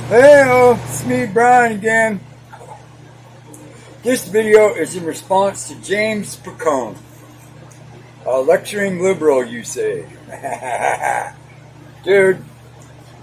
Hey, it's me, Brian, again. This video is in response to James Piccone, a lecturing liberal, you say. Dude,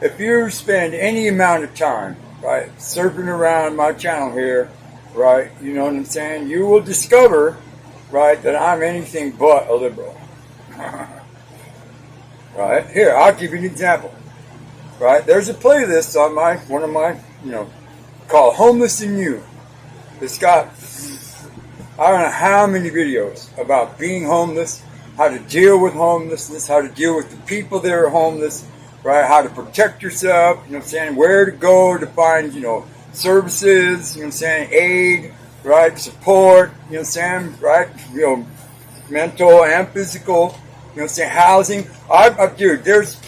if you spend any amount of time, right, surfing around my channel here, right, you know what I'm saying, you will discover, right, that I'm anything but a liberal. Right? Here, I'll give you an example. Right? There's a playlist on one of my, called Homeless and You. It's got, I don't know how many videos about being homeless, how to deal with homelessness, how to deal with the people that are homeless, right? How to protect yourself, you know what I'm saying? Where to go to find, services, you know what I'm saying? Aid, right? Support, you know what I'm saying? Right? Mental and physical, you know what I'm saying? Housing. Dude, there's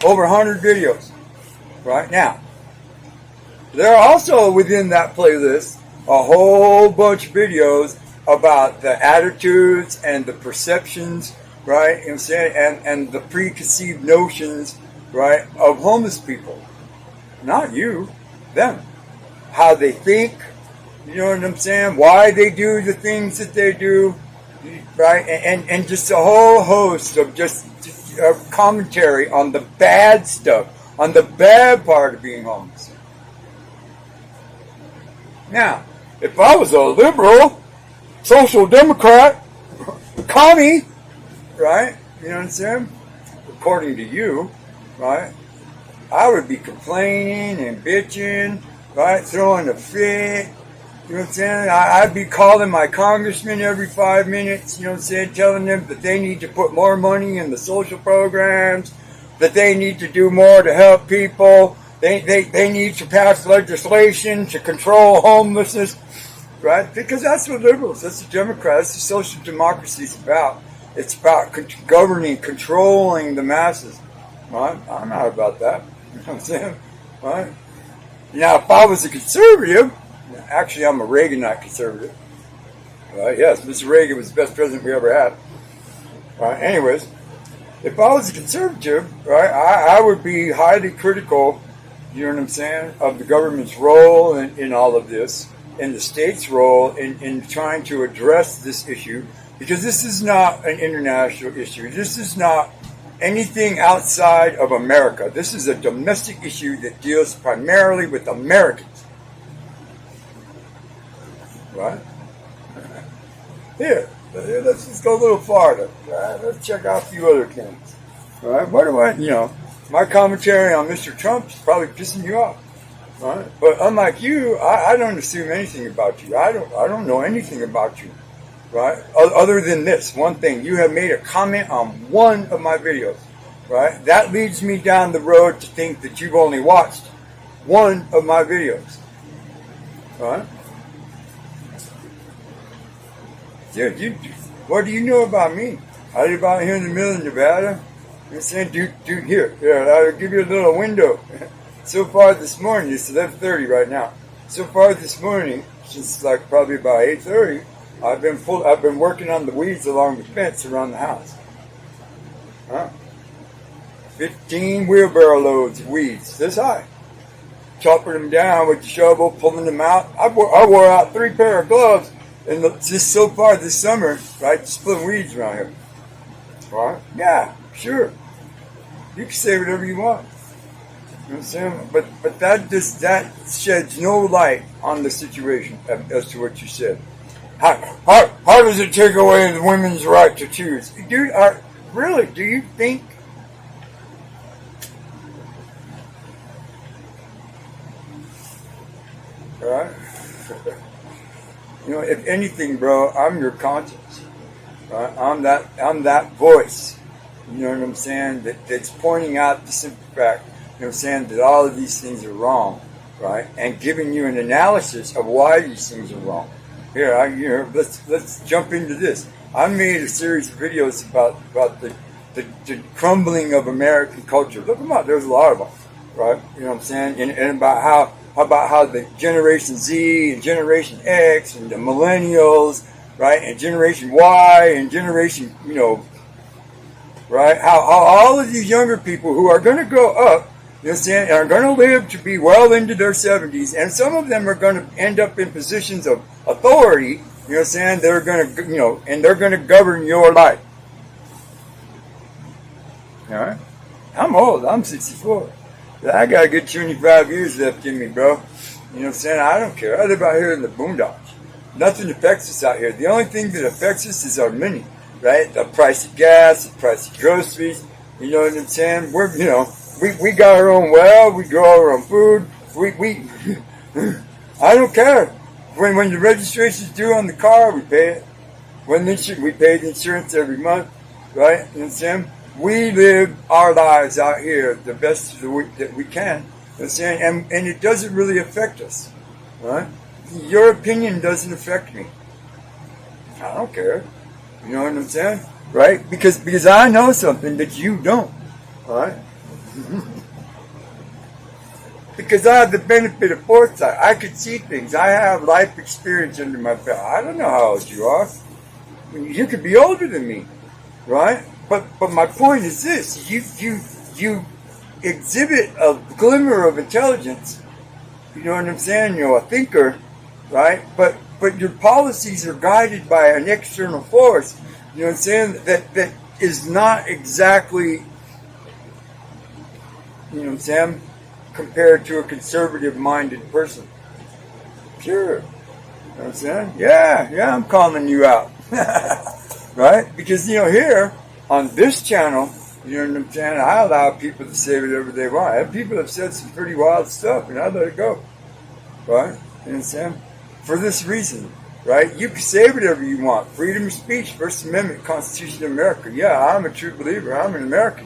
over 100 videos right now. There are also within that playlist a whole bunch of videos about the attitudes and the perceptions, right? You know what I'm saying? And the preconceived notions, right, of homeless people. Not you, them. How they think, you know what I'm saying? Why they do the things that they do, right? And just a whole host of just commentary on the bad stuff, on the bad part of being homeless. Now, if I was a liberal, social democrat, commie, right, you know what I'm saying, according to you, right, I would be complaining and bitching, right, throwing a fit. You know what I'm saying? I'd be calling my congressman every 5 minutes, you know what I'm saying, telling them that they need to put more money in the social programs, that they need to do more to help people, they need to pass legislation to control homelessness, right? Because that's what liberals, that's what Democrats, the social democracy is about. It's about governing, controlling the masses, right? I'm not about that, you know what I'm saying, right? Now, if I was a conservative, actually, I'm a Reaganite conservative. Right? Yes, Mr. Reagan was the best president we ever had. Right? Anyways, if I was a conservative, right, I would be highly critical, you know what I'm saying, of the government's role in all of this, and the state's role in trying to address this issue, because this is not an international issue. This is not anything outside of America. This is a domestic issue that deals primarily with Americans. Right? Here, let's just go a little farther. Right? Let's check out a few other things. Right? What do my commentary on Mr. Trump is probably pissing you off. Right? But unlike you, I don't assume anything about you. I don't know anything about you. Right? Other than this one thing, you have made a comment on one of my videos. Right? That leads me down the road to think that you've only watched one of my videos. Right? Dude, what do you know about me? I live out here in the middle of Nevada. I'm saying, dude, here, I'll give you a little window. So far this morning, it's 11:30 right now. So far this morning, since like probably about 8:30, I've been working on the weeds along the fence around the house. 15 wheelbarrow loads of weeds, this high. Chopping them down with the shovel, pulling them out. I wore out 3 pair of gloves. And just so far this summer, right, just pulling weeds around here. Right? Yeah, sure. You can say whatever you want. You know what I'm saying? But that sheds no light on the situation as to what you said. How does it take away the women's right to choose? Dude, really, do you think? Right? If anything, bro, I'm your conscience. Right? I'm that voice. You know what I'm saying? That's pointing out the simple fact. You know what I'm saying? That all of these things are wrong, right? And giving you an analysis of why these things are wrong. Here, let's jump into this. I made a series of videos about the crumbling of American culture. Look them up. There's a lot of them, right? You know what I'm saying? And about how the Generation Z and Generation X and the Millennials, right, and Generation Y and Generation, right, how all of these younger people who are going to grow up you know what I'm saying, are going to live to be well into their 70s, and some of them are going to end up in positions of authority, you know what I'm saying, they're going to, and they're going to govern your life. All right? I'm old. I'm 64. I got a good 25 years left in me, bro. You know what I'm saying? I don't care. I live out here in the boondocks. Nothing affects us out here. The only thing that affects us is our money, right? The price of gas, the price of groceries. You know what I'm saying? We got our own well. We grow our own food. We I don't care. When the registration's due on the car, we pay it. We pay the insurance every month, right? You know what I'm saying? We live our lives out here the best that we can. You know what I'm saying? And it doesn't really affect us, right? Your opinion doesn't affect me. I don't care. You know what I'm saying? Right? Because I know something that you don't. Alright? Because I have the benefit of foresight. I could see things. I have life experience under my belt. I don't know how old you are. You could be older than me. Right? But my point is this. You exhibit a glimmer of intelligence. You know what I'm saying? You're a thinker. Right? But your policies are guided by an external force, you know what I'm saying, that is not exactly, you know what I'm saying, compared to a conservative-minded person. Sure. You know what I'm saying? Yeah, I'm calling you out. Right? Because, here, on this channel, you know what I'm saying, I allow people to say whatever they want. And people have said some pretty wild stuff, and I let it go. Right? You know what I'm saying? For this reason, right? You can say whatever you want. Freedom of speech, First Amendment, Constitution of America. Yeah, I'm a true believer. I'm an American.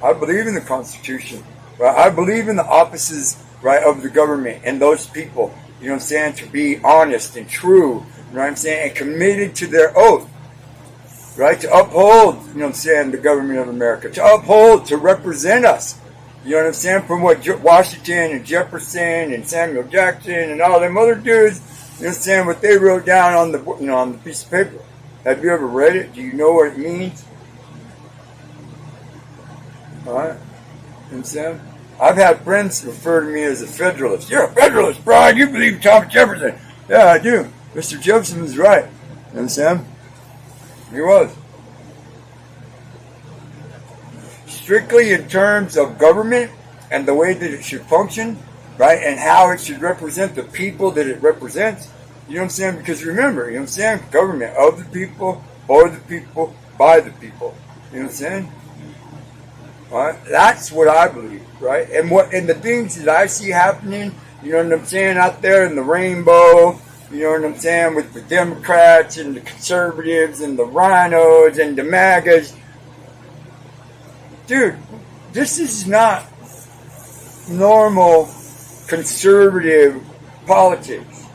I believe in the Constitution. Right? I believe in the offices, right, of the government and those people, you know what I'm saying, to be honest and true, you know what I'm saying, and committed to their oath, right, to uphold, you know what I'm saying, the government of America, to uphold, to represent us. You know what I'm saying? From what Washington and Jefferson and Samuel Jackson and all them other dudes, you know what I'm saying, what they wrote down on the, on the piece of paper. Have you ever read it? Do you know what it means? All right? You know what I'm saying? I've had friends refer to me as a Federalist. You're a Federalist, Brian. You believe in Thomas Jefferson. Yeah, I do. Mr. Jefferson was right. You know what I'm saying? He was. Strictly in terms of government and the way that it should function, right, and how it should represent the people that it represents, you know what I'm saying? Because remember, you know what I'm saying? Government of the people, for the people, by the people. You know what I'm saying? All right? That's what I believe, right? And the things that I see happening, you know what I'm saying, out there in the rainbow, you know what I'm saying, with the Democrats and the conservatives and the rhinos and the MAGAs. Dude, this is not normal conservative politics.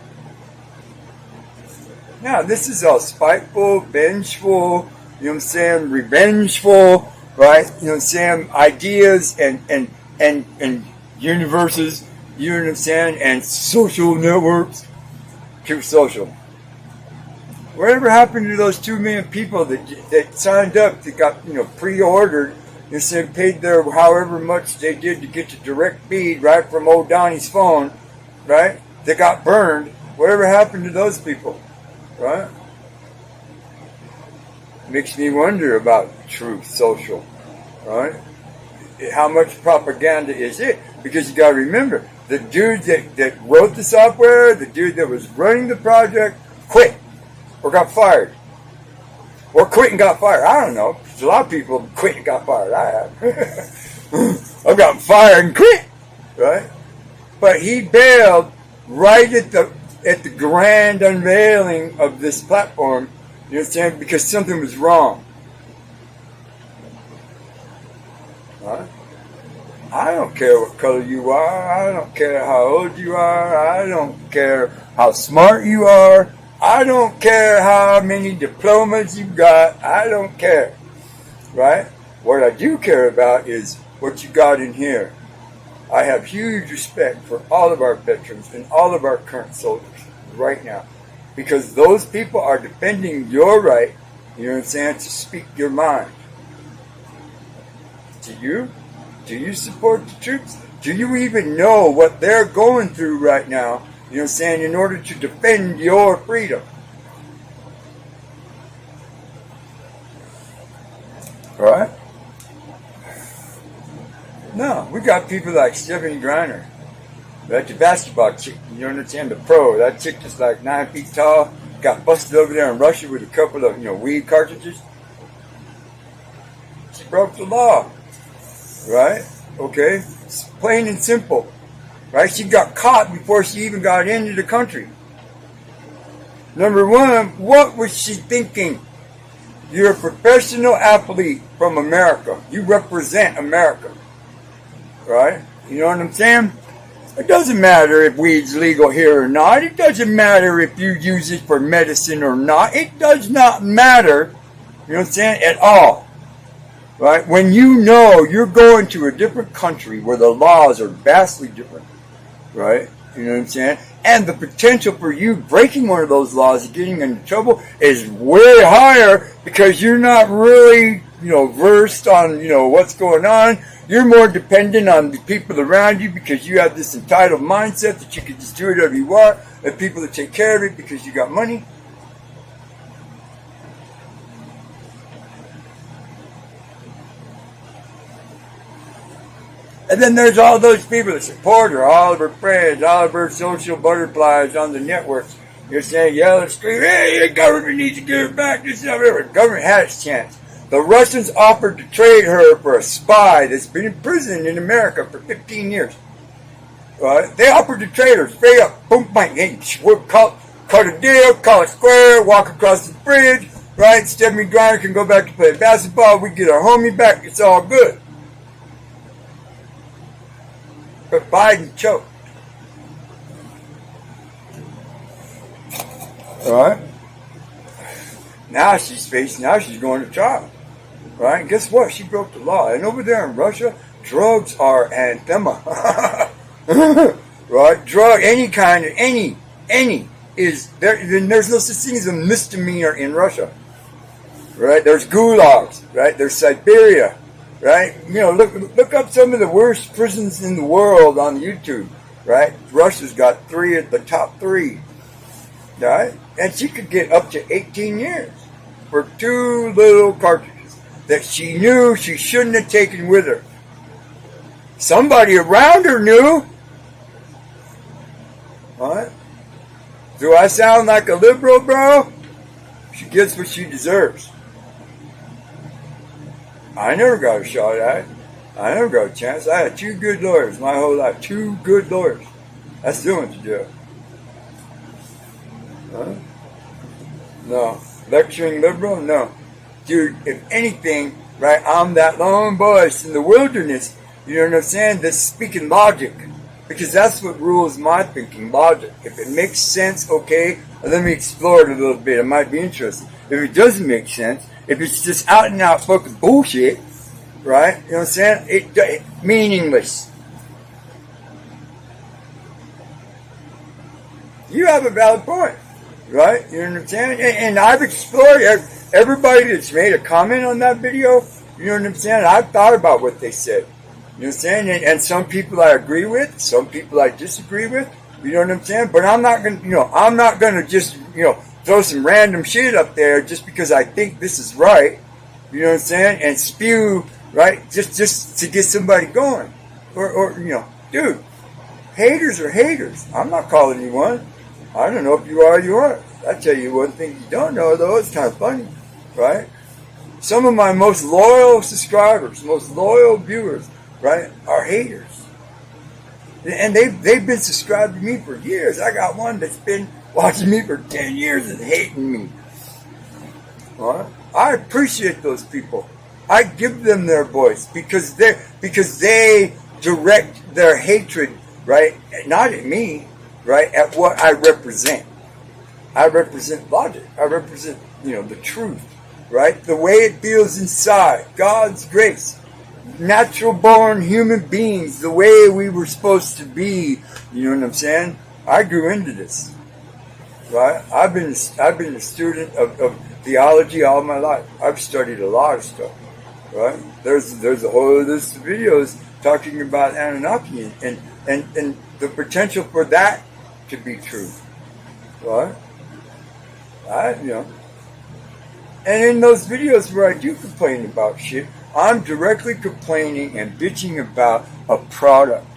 Now, this is all spiteful, vengeful, you know what I'm saying, revengeful, right? You know what I'm saying, ideas and universes, you know what I'm saying, and social networks. Too social. Whatever happened to those 2 million people that signed up, that got, pre-ordered, and said paid their however much they did to get the direct feed right from old Donnie's phone, right? That got burned. Whatever happened to those people, right? Makes me wonder about truth social, right? How much propaganda is it? Because you got to remember, the dude that wrote the software, the dude that was running the project, quit or got fired. Or quit and got fired. I don't know. There's a lot of people quit and got fired. I have. I've gotten fired and quit. Right? But he bailed right at the grand unveiling of this platform. You know what I'm saying? Because something was wrong. Right? I don't care what color you are. I don't care how old you are. I don't care how smart you are. I don't care how many diplomas you got. I don't care. Right? What I do care about is what you got in here. I have huge respect for all of our veterans and all of our current soldiers right now. Because those people are defending your right, you know what I'm saying, to speak your mind. Do you? Do you support the troops? Do you even know what they're going through right now? You know what I'm saying? In order to defend your freedom. Right? No, we got people like Stephanie Griner. That's the basketball chick, you understand, the pro. That chick is like 9 feet tall, got busted over there in Russia with a couple of, weed cartridges. She broke the law, right? Okay, it's plain and simple, right? She got caught before she even got into the country. Number one, what was she thinking? You're a professional athlete from America. You represent America, right? You know what I'm saying? It doesn't matter if weed's legal here or not. It doesn't matter if you use it for medicine or not. It does not matter, you know what I'm saying, at all. Right? When you know you're going to a different country where the laws are vastly different, right? You know what I'm saying? And the potential for you breaking one of those laws and getting into trouble is way higher because you're not really, versed on, what's going on. You're more dependent on the people around you because you have this entitled mindset that you can just do whatever you want and people that take care of it because you got money. And then there's all those people that support her, all of her friends, all of her social butterflies on the networks. You're saying, yell and scream, hey, the government needs to give her back, this and whatever. The government had its chance. The Russians offered to trade her for a spy that's been in prison in America for 15 years. They offered to trade her straight up, boom, bang, hey, cut a deal, call it square, walk across the bridge, right? Stephanie Griner can go back to play basketball, we get our homie back, it's all good. But Biden choked. Alright? Now she's going to trial. Right? And guess what? She broke the law. And over there in Russia, drugs are anathema. Right? Drug, any is there. There's no such thing as a misdemeanor in Russia. Right? There's gulags. Right? There's Siberia. Right? Look up some of the worst prisons in the world on YouTube. Right? Russia's got 3 at the top 3. Right? And she could get up to 18 years for 2 little cartridges that she knew she shouldn't have taken with her. Somebody around her knew. What? Do I sound like a liberal, bro? She gets what she deserves. I never got a shot at it. I never got a chance. I had 2 good lawyers my whole life. 2 good lawyers. That's still went to jail. Huh? No. Lecturing liberal? No. Dude, if anything, right, I'm that lone voice in the wilderness, you know what I'm saying, that's speaking logic. Because that's what rules my thinking, logic. If it makes sense, okay, let me explore it a little bit. It might be interesting. If it doesn't make sense, if it's just out and out fucking bullshit, right, you know what I'm saying, it meaningless. You have a valid point. Right? You understand? And I've explored everybody that's made a comment on that video. You know what I'm saying? I've thought about what they said. You know what I'm saying? And some people I agree with, some people I disagree with. You know what I'm saying? But I'm not gonna just, throw some random shit up there just because I think this is right. You know what I'm saying? And spew, right? Just to get somebody going. Or dude, haters are haters. I'm not calling you one. I don't know if you are or you aren't. I tell you one thing you don't know, though. It's kind of funny, right? Some of my most loyal subscribers, most loyal viewers, right, are haters. And they've been subscribed to me for years. I got one that's been watching me for 10 years and hating me. Right? I appreciate those people. I give them their voice because they direct their hatred, right, not at me, right, at what I represent. I represent logic. I represent, the truth, right? The way it feels inside. God's grace. Natural born human beings, the way we were supposed to be. You know what I'm saying? I grew into this, right? I've been a student of theology all my life. I've studied a lot of stuff, right? There's a whole list of videos talking about Anunnaki and the potential for that to be true. Right? You know. And in those videos where I do complain about shit, I'm directly complaining and bitching about a product,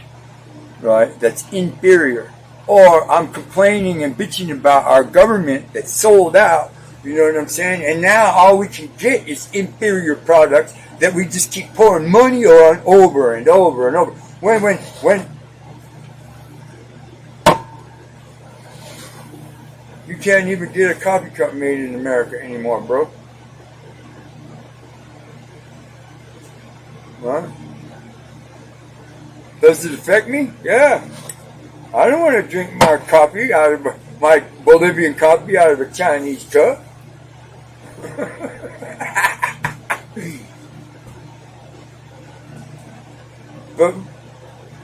right, that's inferior. Or I'm complaining and bitching about our government that's sold out, you know what I'm saying? And now all we can get is inferior products that we just keep pouring money on over and over and over. When you can't even get a coffee cup made in America anymore, bro. Huh? Does it affect me? Yeah. I don't want to drink my coffee out of my Bolivian coffee out of a Chinese cup. But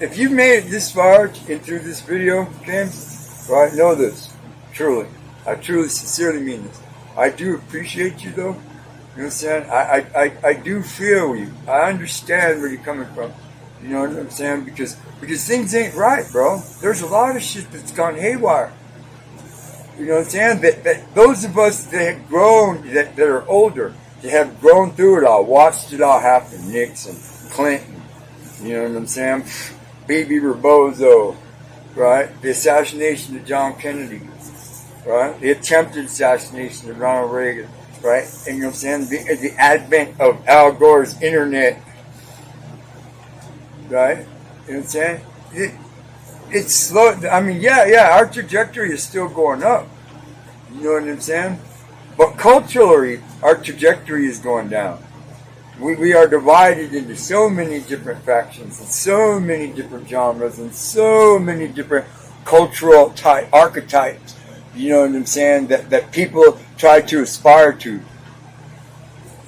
if you've made it this far into this video, James, right, know this. Truly. I truly, sincerely mean this. I do appreciate you, though. You know what I'm saying? I do feel you. I understand where you're coming from. You know what I'm saying? Because things ain't right, bro. There's a lot of shit that's gone haywire. You know what I'm saying? That those of us that have grown, that are older, that have grown through it all, watched it all happen. Nixon, Clinton, you know what I'm saying? Baby Rebozo, right? The assassination of John Kennedy, right? The attempted assassination of Ronald Reagan, right? And you know what I'm saying? The advent of Al Gore's internet, right? You know what I'm saying? It's slow. I mean, yeah, our trajectory is still going up. You know what I'm saying? But culturally, our trajectory is going down. We are divided into so many different factions and so many different genres and so many different cultural archetypes. You know what I'm saying? That people try to aspire to.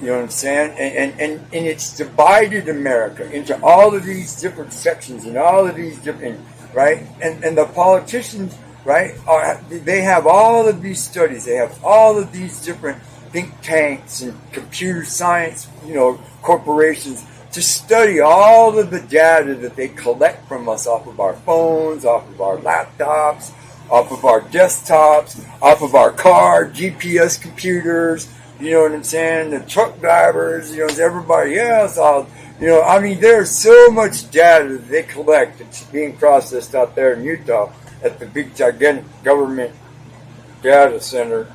You know what I'm saying? And it's divided America into all of these different sections and all of these different, right? And the politicians, right, they have all of these studies. They have all of these different think tanks and computer science, you know, corporations to study all of the data that they collect from us off of our phones, off of our laptops, off of our desktops, off of our car, GPS computers, you know what I'm saying, the truck drivers, you know, everybody else, all, you know, I mean, there's so much data that they collect that's being processed out there in Utah at the big, gigantic government data center,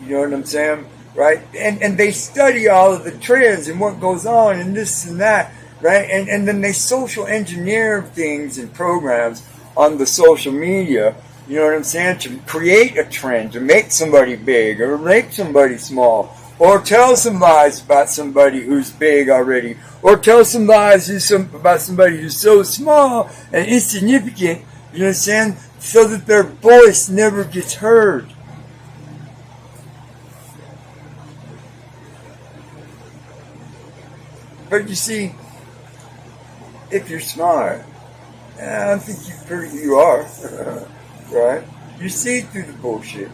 you know what I'm saying, right? And they study all of the trends and what goes on and this and that, right? And then they social engineer things and programs on the social media, you know what I'm saying, to create a trend, to make somebody big or make somebody small, or tell some lies about somebody who's big already, or tell some lies about somebody who's so small and insignificant, you know what I'm saying, so that their voice never gets heard. But you see, if you're smart, I think you are, right? You see through the bullshit,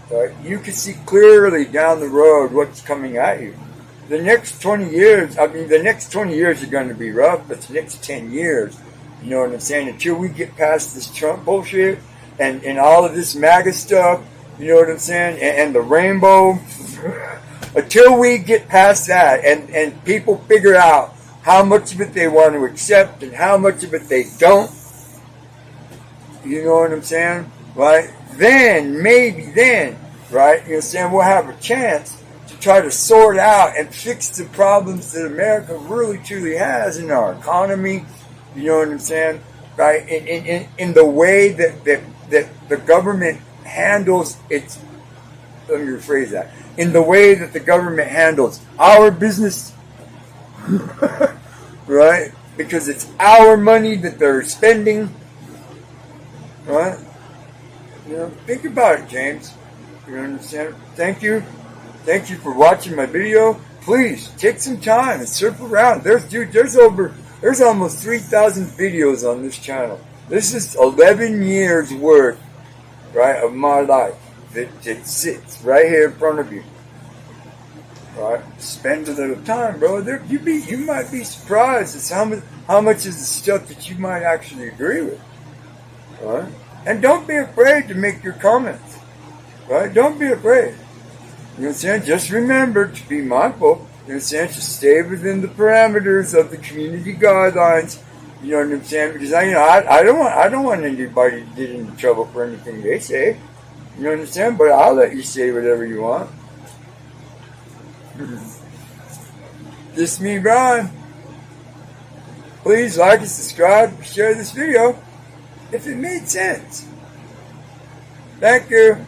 right? You can see clearly down the road what's coming at you. The next 20 years, the next 20 years are going to be rough, but the next 10 years, you know what I'm saying, until we get past this Trump bullshit and all of this MAGA stuff, you know what I'm saying, and the rainbow, until we get past that and people figure out how much of it they want to accept and how much of it they don't, you know what I'm saying, right? Then, maybe then, right, you know what I'm saying, we'll have a chance to try to sort out and fix the problems that America really truly has in our economy, you know what I'm saying, right? In the way that the government handles its, let me rephrase that, in the way that the government handles our business, right? Because it's our money that they're spending, right? You know, think about it, James. You understand? Thank you. Thank you for watching my video. Please take some time and surf around. There's almost 3,000 videos on this channel. This is 11 years worth, right, of my life that sits right here in front of you. right? Spend a little time, bro. You might be surprised at how much of the stuff that you might actually agree with, right? And don't be afraid to make your comments, right? Don't be afraid. You know what I'm saying? Just remember to be mindful. You know what I'm saying? To stay within the parameters of the community guidelines. You know what I'm saying? Because I don't want anybody to get into trouble for anything they say. You know what I'm saying? But I'll let you say whatever you want. This is me, Brian. Please like and subscribe, share this video if it made sense. Thank you.